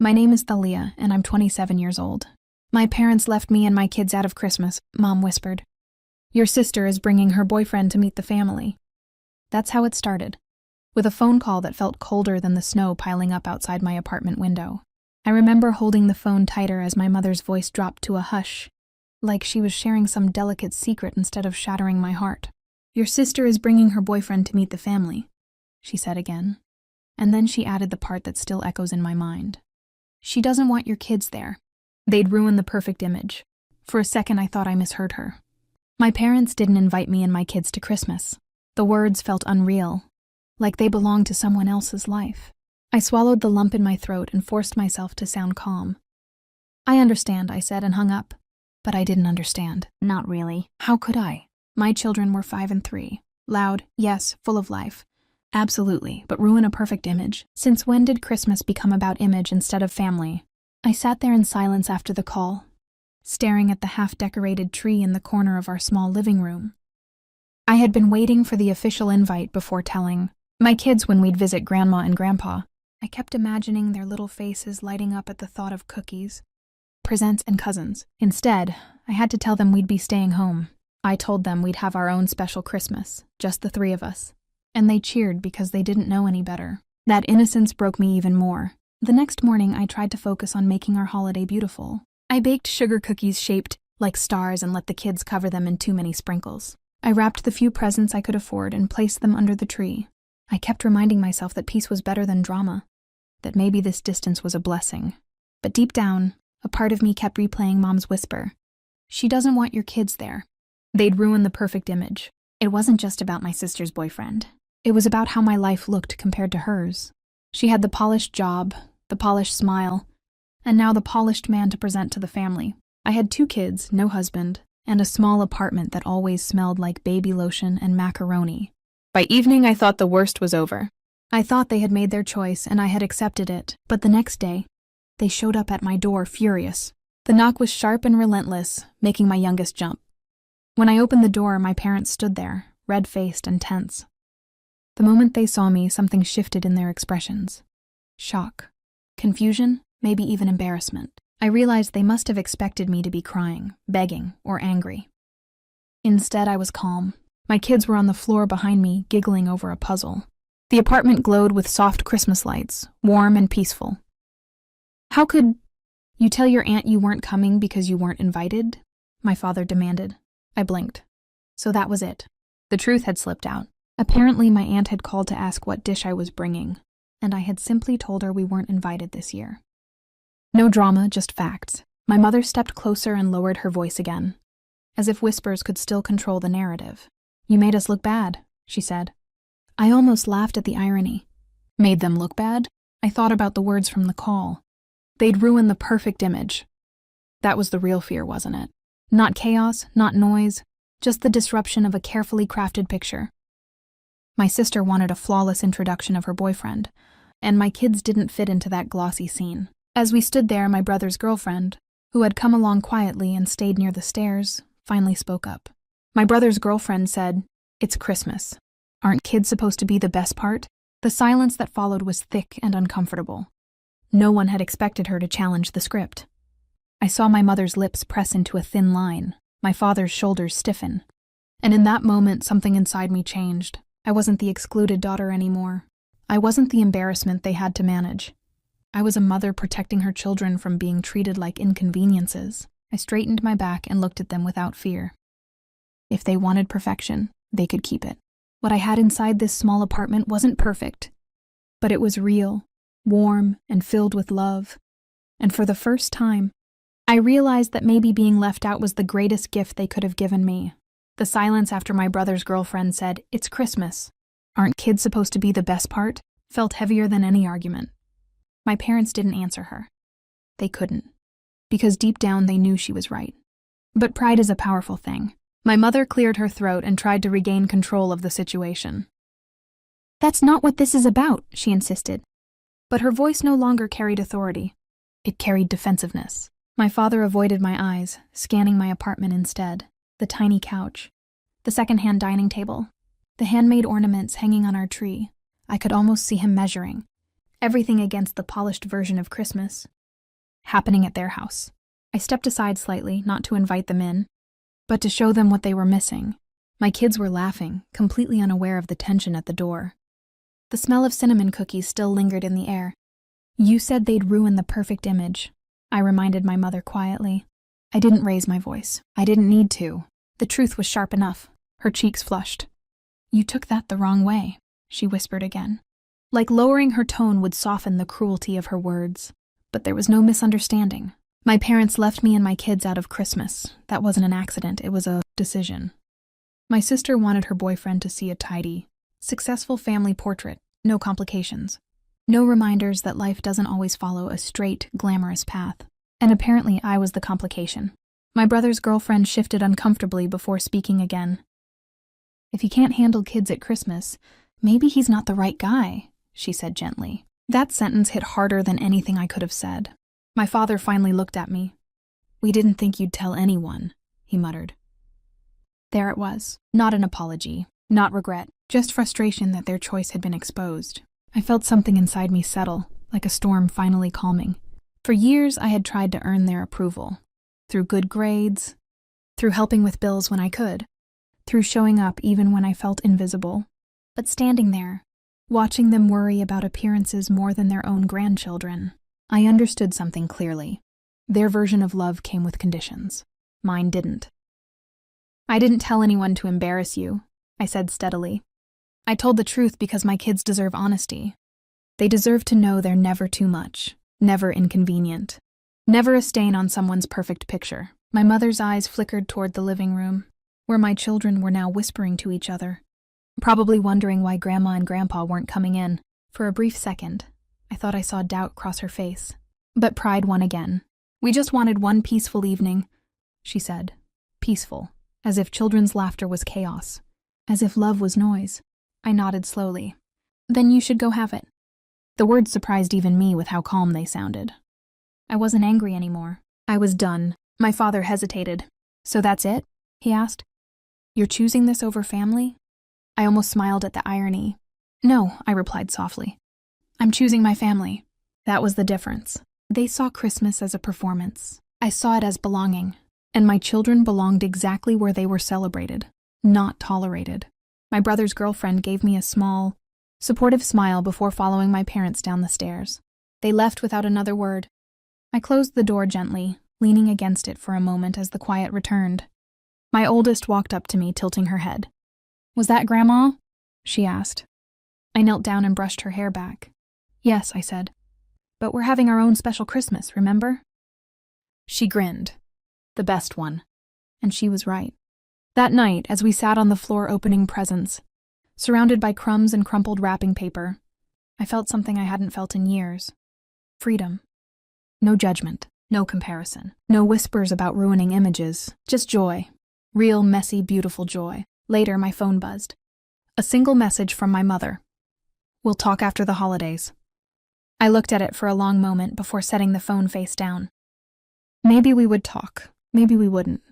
My name is Thalia, and I'm 27 years old. My parents left me and my kids out of Christmas, Mom whispered. Your sister is bringing her boyfriend to meet the family. That's how it started, with a phone call that felt colder than the snow piling up outside my apartment window. I remember holding the phone tighter as my mother's voice dropped to a hush, like she was sharing some delicate secret instead of shattering my heart. Your sister is bringing her boyfriend to meet the family, she said again. And then she added the part that still echoes in my mind. She doesn't want your kids there. They'd ruin the perfect image. For a second, I thought I misheard her. My parents didn't invite me and my kids to Christmas. The words felt unreal, like they belonged to someone else's life. I swallowed the lump in my throat and forced myself to sound calm. I understand, I said and hung up. But I didn't understand. Not really. How could I? My children were 5 and 3. Loud, yes, full of life. Absolutely, but ruin a perfect image. Since when did Christmas become about image instead of family? I sat there in silence after the call, staring at the half-decorated tree in the corner of our small living room. I had been waiting for the official invite before telling my kids when we'd visit Grandma and Grandpa. I kept imagining their little faces lighting up at the thought of cookies, presents, and cousins. Instead, I had to tell them we'd be staying home. I told them we'd have our own special Christmas, just the 3 of us. And they cheered because they didn't know any better. That innocence broke me even more. The next morning, I tried to focus on making our holiday beautiful. I baked sugar cookies shaped like stars and let the kids cover them in too many sprinkles. I wrapped the few presents I could afford and placed them under the tree. I kept reminding myself that peace was better than drama, that maybe this distance was a blessing. But deep down, a part of me kept replaying Mom's whisper. She doesn't want your kids there. They'd ruin the perfect image. It wasn't just about my sister's boyfriend. It was about how my life looked compared to hers. She had the polished job, the polished smile, and now the polished man to present to the family. I had 2 kids, no husband, and a small apartment that always smelled like baby lotion and macaroni. By evening, I thought the worst was over. I thought they had made their choice and I had accepted it, but the next day, they showed up at my door furious. The knock was sharp and relentless, making my youngest jump. When I opened the door, my parents stood there, red-faced and tense. The moment they saw me, something shifted in their expressions. Shock, confusion, maybe even embarrassment. I realized they must have expected me to be crying, begging, or angry. Instead, I was calm. My kids were on the floor behind me, giggling over a puzzle. The apartment glowed with soft Christmas lights, warm and peaceful. How could you tell your aunt you weren't coming because you weren't invited? My father demanded. I blinked. So that was it. The truth had slipped out. Apparently, my aunt had called to ask what dish I was bringing, and I had simply told her we weren't invited this year. No drama, just facts. My mother stepped closer and lowered her voice again, as if whispers could still control the narrative. You made us look bad, she said. I almost laughed at the irony. Made them look bad? I thought about the words from the call. They'd ruin the perfect image. That was the real fear, wasn't it? Not chaos, not noise, just the disruption of a carefully crafted picture. My sister wanted a flawless introduction of her boyfriend, and my kids didn't fit into that glossy scene. As we stood there, my brother's girlfriend, who had come along quietly and stayed near the stairs, finally spoke up. My brother's girlfriend said, "It's Christmas. Aren't kids supposed to be the best part?" The silence that followed was thick and uncomfortable. No one had expected her to challenge the script. I saw my mother's lips press into a thin line, my father's shoulders stiffen. And in that moment, something inside me changed. I wasn't the excluded daughter anymore. I wasn't the embarrassment they had to manage. I was a mother protecting her children from being treated like inconveniences. I straightened my back and looked at them without fear. If they wanted perfection, they could keep it. What I had inside this small apartment wasn't perfect, but it was real, warm, and filled with love. And for the first time, I realized that maybe being left out was the greatest gift they could have given me. The silence after my brother's girlfriend said, "It's Christmas. Aren't kids supposed to be the best part?" felt heavier than any argument. My parents didn't answer her. They couldn't, because deep down they knew she was right. But pride is a powerful thing. My mother cleared her throat and tried to regain control of the situation. "That's not what this is about," she insisted. But her voice no longer carried authority. It carried defensiveness. My father avoided my eyes, scanning my apartment instead. The tiny couch, the second-hand dining table, the handmade ornaments hanging on our tree. I could almost see him measuring, Everything against the polished version of Christmas happening at their house. I stepped aside slightly, not to invite them in, but to show them what they were missing. My kids were laughing, completely unaware of the tension at the door. The smell of cinnamon cookies still lingered in the air. "You said they'd ruin the perfect image," I reminded my mother quietly. I didn't raise my voice. I didn't need to. The truth was sharp enough. Her cheeks flushed. "You took that the wrong way," she whispered again. Like lowering her tone would soften the cruelty of her words. But there was no misunderstanding. My parents left me and my kids out of Christmas. That wasn't an accident, it was a decision. My sister wanted her boyfriend to see a tidy, successful family portrait, no complications. No reminders that life doesn't always follow a straight, glamorous path. And apparently I was the complication. My brother's girlfriend shifted uncomfortably before speaking again. "If he can't handle kids at Christmas, maybe he's not the right guy," she said gently. That sentence hit harder than anything I could have said. My father finally looked at me. "We didn't think you'd tell anyone," he muttered. There it was. Not an apology, not regret, just frustration that their choice had been exposed. I felt something inside me settle, like a storm finally calming. For years, I had tried to earn their approval. Through good grades, through helping with bills when I could, through showing up even when I felt invisible. But standing there, watching them worry about appearances more than their own grandchildren, I understood something clearly. Their version of love came with conditions. Mine didn't. "I didn't tell anyone to embarrass you," I said steadily. "I told the truth because my kids deserve honesty. They deserve to know they're never too much, never inconvenient, never a stain on someone's perfect picture." My mother's eyes flickered toward the living room, where my children were now whispering to each other, probably wondering why Grandma and Grandpa weren't coming in. For a brief second, I thought I saw doubt cross her face. But pride won again. "We just wanted one peaceful evening," she said. Peaceful, as if children's laughter was chaos, as if love was noise. I nodded slowly. "Then you should go have it." The words surprised even me with how calm they sounded. I wasn't angry anymore. I was done. My father hesitated. "So that's it?" he asked. "You're choosing this over family?" I almost smiled at the irony. "No," I replied softly. "I'm choosing my family." That was the difference. They saw Christmas as a performance. I saw it as belonging. And my children belonged exactly where they were celebrated, not tolerated. My brother's girlfriend gave me a small, supportive smile before following my parents down the stairs. They left without another word. I closed the door gently, leaning against it for a moment as the quiet returned. My oldest walked up to me, tilting her head. "Was that Grandma?" she asked. I knelt down and brushed her hair back. "Yes," I said. "But we're having our own special Christmas, remember?" She grinned. The best one. And she was right. That night, as we sat on the floor opening presents, surrounded by crumbs and crumpled wrapping paper, I felt something I hadn't felt in years. Freedom. No judgment, no comparison, no whispers about ruining images, just joy. Real, messy, beautiful joy. Later, my phone buzzed. A single message from my mother. "We'll talk after the holidays." I looked at it for a long moment before setting the phone face down. Maybe we would talk, maybe we wouldn't,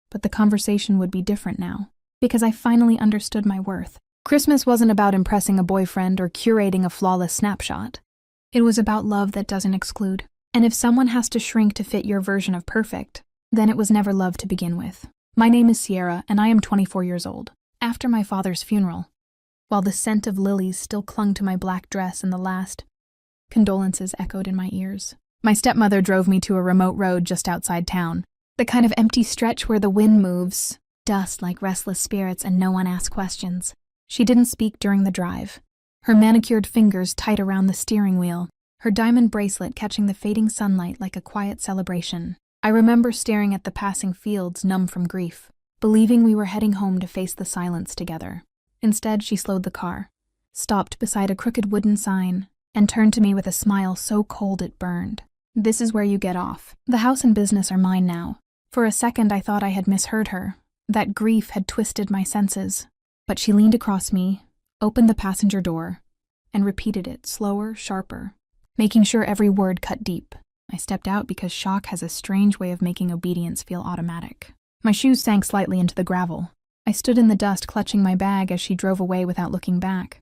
but the conversation would be different now, because I finally understood my worth. Christmas wasn't about impressing a boyfriend or curating a flawless snapshot. It was about love that doesn't exclude. And if someone has to shrink to fit your version of perfect, then it was never love to begin with. My name is Sierra, and I am 24 years old. After my father's funeral, while the scent of lilies still clung to my black dress and the last condolences echoed in my ears, my stepmother drove me to a remote road just outside town, the kind of empty stretch where the wind moves, dust like restless spirits, and no one asks questions. She didn't speak during the drive, her manicured fingers tight around the steering wheel, her diamond bracelet catching the fading sunlight like a quiet celebration. I remember staring at the passing fields, numb from grief, believing we were heading home to face the silence together. Instead, she slowed the car, stopped beside a crooked wooden sign, and turned to me with a smile so cold it burned. "This is where you get off. The house and business are mine now." For a second, I thought I had misheard her, that grief had twisted my senses. But she leaned across me, opened the passenger door, and repeated it slower, sharper, making sure every word cut deep. I stepped out because shock has a strange way of making obedience feel automatic. My shoes sank slightly into the gravel. I stood in the dust clutching my bag as she drove away without looking back.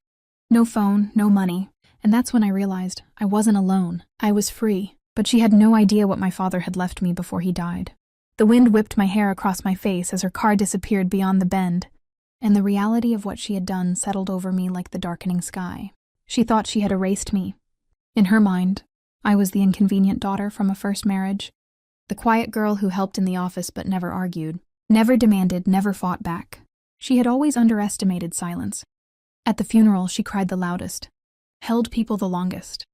No phone, no money, And that's when I realized I wasn't alone. I was free, but she had no idea what my father had left me before he died. The wind whipped my hair across my face as her car disappeared beyond the bend, and the reality of what she had done settled over me like the darkening sky. She thought she had erased me. In her mind, I was the inconvenient daughter from a first marriage, the quiet girl who helped in the office but never argued, never demanded, never fought back. She had always underestimated silence. At the funeral, she cried the loudest, held people the longest,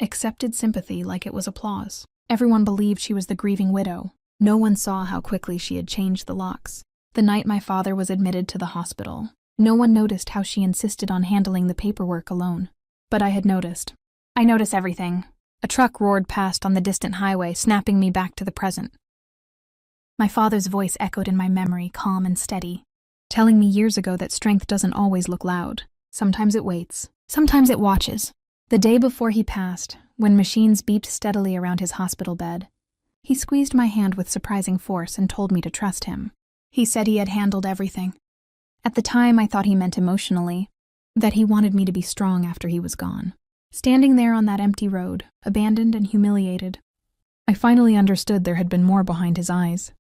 accepted sympathy like it was applause. Everyone believed she was the grieving widow. No one saw how quickly she had changed the locks. The night my father was admitted to the hospital, no one noticed how she insisted on handling the paperwork alone. But I had noticed. I notice everything. A truck roared past on the distant highway, snapping me back to the present. My father's voice echoed in my memory, calm and steady, telling me years ago that strength doesn't always look loud. Sometimes it waits. Sometimes it watches. The day before he passed, when machines beeped steadily around his hospital bed, he squeezed my hand with surprising force and told me to trust him. He said he had handled everything. At the time, I thought he meant emotionally, that he wanted me to be strong after he was gone. Standing there on that empty road, abandoned and humiliated, I finally understood there had been more behind his eyes.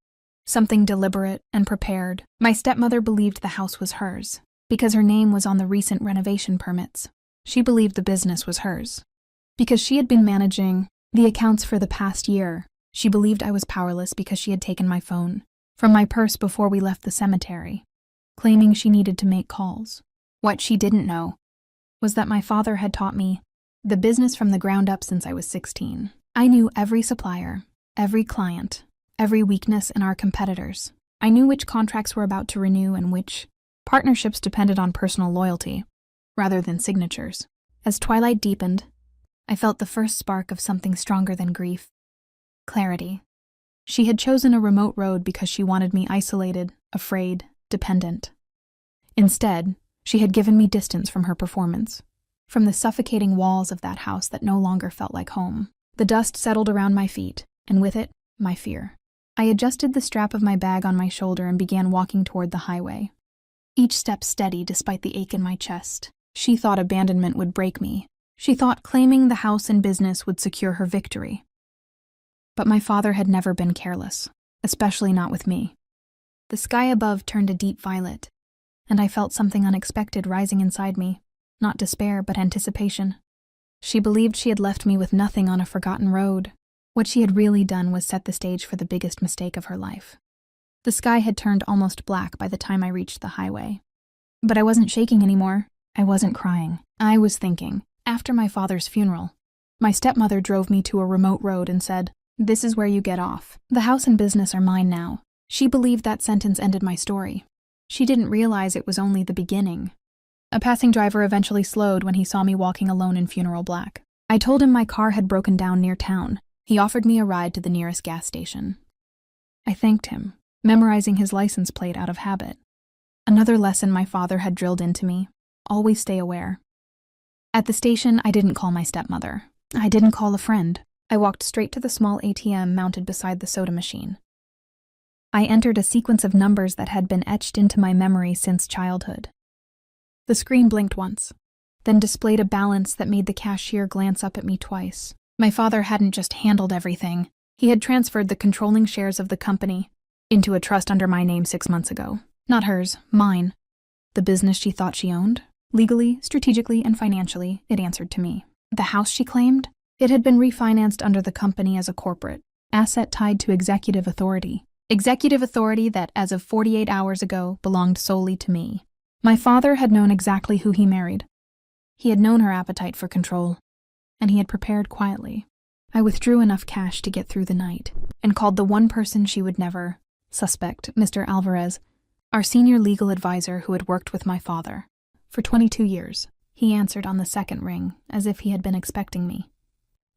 Something deliberate and prepared. My stepmother believed the house was hers, because her name was on the recent renovation permits. She believed the business was hers, because she had been managing the accounts for the past year. She believed I was powerless because she had taken my phone from my purse before we left the cemetery, claiming she needed to make calls. What she didn't know was that my father had taught me the business from the ground up since I was 16. I knew every supplier, every client, every weakness in our competitors. I knew which contracts were about to renew and which partnerships depended on personal loyalty rather than signatures. As twilight deepened, I felt the first spark of something stronger than grief. Clarity. She had chosen a remote road because she wanted me isolated, afraid, dependent. Instead, she had given me distance from her performance, from the suffocating walls of that house that no longer felt like home. The dust settled around my feet, and with it, my fear. I adjusted the strap of my bag on my shoulder and began walking toward the highway, each step steady despite the ache in my chest. She thought abandonment would break me. She thought claiming the house and business would secure her victory. But my father had never been careless, especially not with me. The sky above turned a deep violet, and I felt something unexpected rising inside me, not despair but anticipation. She believed she had left me with nothing on a forgotten road. What she had really done was set the stage for the biggest mistake of her life. The sky had turned almost black by the time I reached the highway. But I wasn't shaking anymore. I wasn't crying. I was thinking. After my father's funeral, my stepmother drove me to a remote road and said, "This is where you get off. The house and business are mine now." She believed that sentence ended my story. She didn't realize it was only the beginning. A passing driver eventually slowed when he saw me walking alone in funeral black. I told him my car had broken down near town. He offered me a ride to the nearest gas station. I thanked him, memorizing his license plate out of habit. Another lesson my father had drilled into me: always stay aware. At the station, I didn't call my stepmother. I didn't call a friend. I walked straight to the small ATM mounted beside the soda machine. I entered a sequence of numbers that had been etched into my memory since childhood. The screen blinked once, then displayed a balance that made the cashier glance up at me twice. My father hadn't just handled everything. He had transferred the controlling shares of the company into a trust under my name 6 months ago. Not hers, mine. The business she thought she owned, legally, strategically, and financially, it answered to me. The house she claimed, it had been refinanced under the company as a corporate asset tied to executive authority. Executive authority that, as of 48 hours ago, belonged solely to me. My father had known exactly who he married. He had known her appetite for control, and he had prepared quietly. I withdrew enough cash to get through the night, and called the one person she would never suspect, Mr. Alvarez, our senior legal advisor who had worked with my father for 22 years. He answered on the second ring, as if he had been expecting me.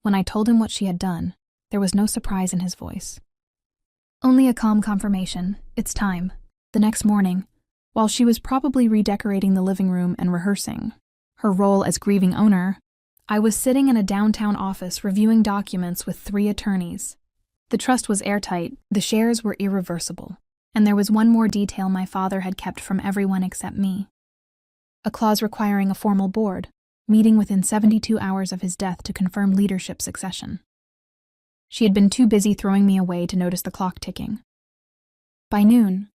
When I told him what she had done, there was no surprise in his voice. Only a calm confirmation. It's time. The next morning, while she was probably redecorating the living room and rehearsing her role as grieving owner, I was sitting in a downtown office reviewing documents with 3 attorneys. The trust was airtight, the shares were irreversible, and there was one more detail my father had kept from everyone except me. A clause requiring a formal board, meeting within 72 hours of his death to confirm leadership succession. She had been too busy throwing me away to notice the clock ticking. By noon,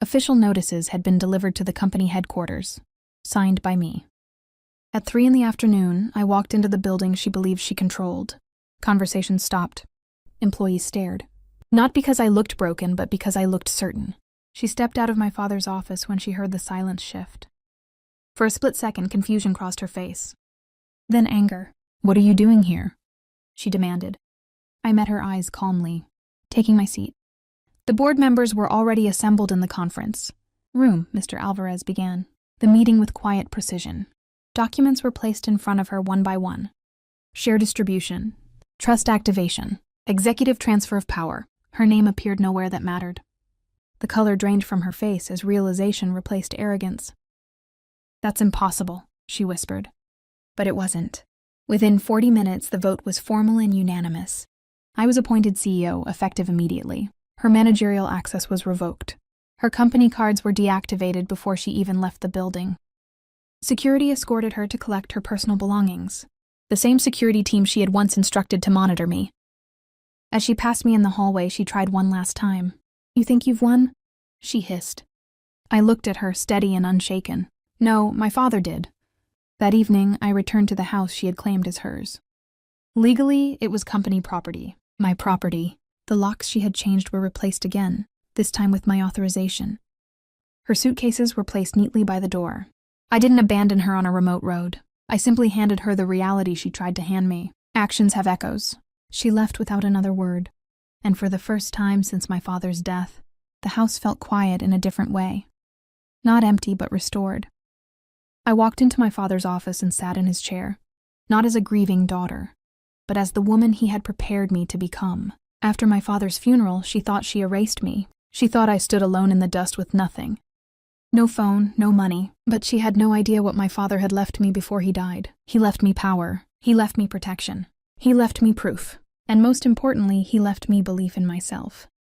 official notices had been delivered to the company headquarters, signed by me. At 3 p.m, I walked into the building she believed she controlled. Conversations stopped. Employees stared. Not because I looked broken, but because I looked certain. She stepped out of my father's office when she heard the silence shift. For a split second, confusion crossed her face. Then anger. "What are you doing here?" she demanded. I met her eyes calmly, taking my seat. The board members were already assembled in the conference room. Mr. Alvarez began the meeting with quiet precision. Documents were placed in front of her one by one. Share distribution, trust activation, executive transfer of power. Her name appeared nowhere that mattered. The color drained from her face as realization replaced arrogance. "That's impossible," she whispered. But it wasn't. Within 40 minutes, the vote was formal and unanimous. I was appointed CEO, effective immediately. Her managerial access was revoked. Her company cards were deactivated before she even left the building. Security escorted her to collect her personal belongings, the same security team she had once instructed to monitor me. As she passed me in the hallway, she tried one last time. "You think you've won?" she hissed. I looked at her, steady and unshaken. "No, my father did." That evening, I returned to the house she had claimed as hers. Legally, it was company property, my property. The locks she had changed were replaced again, this time with my authorization. Her suitcases were placed neatly by the door. I didn't abandon her on a remote road. I simply handed her the reality she tried to hand me. Actions have echoes. She left without another word, and for the first time since my father's death, the house felt quiet in a different way. Not empty, but restored. I walked into my father's office and sat in his chair, not as a grieving daughter, but as the woman he had prepared me to become. After my father's funeral, she thought she erased me. She thought I stood alone in the dust with nothing. No phone, no money, but she had no idea what my father had left me before he died. He left me power. He left me protection. He left me proof. And most importantly, he left me belief in myself.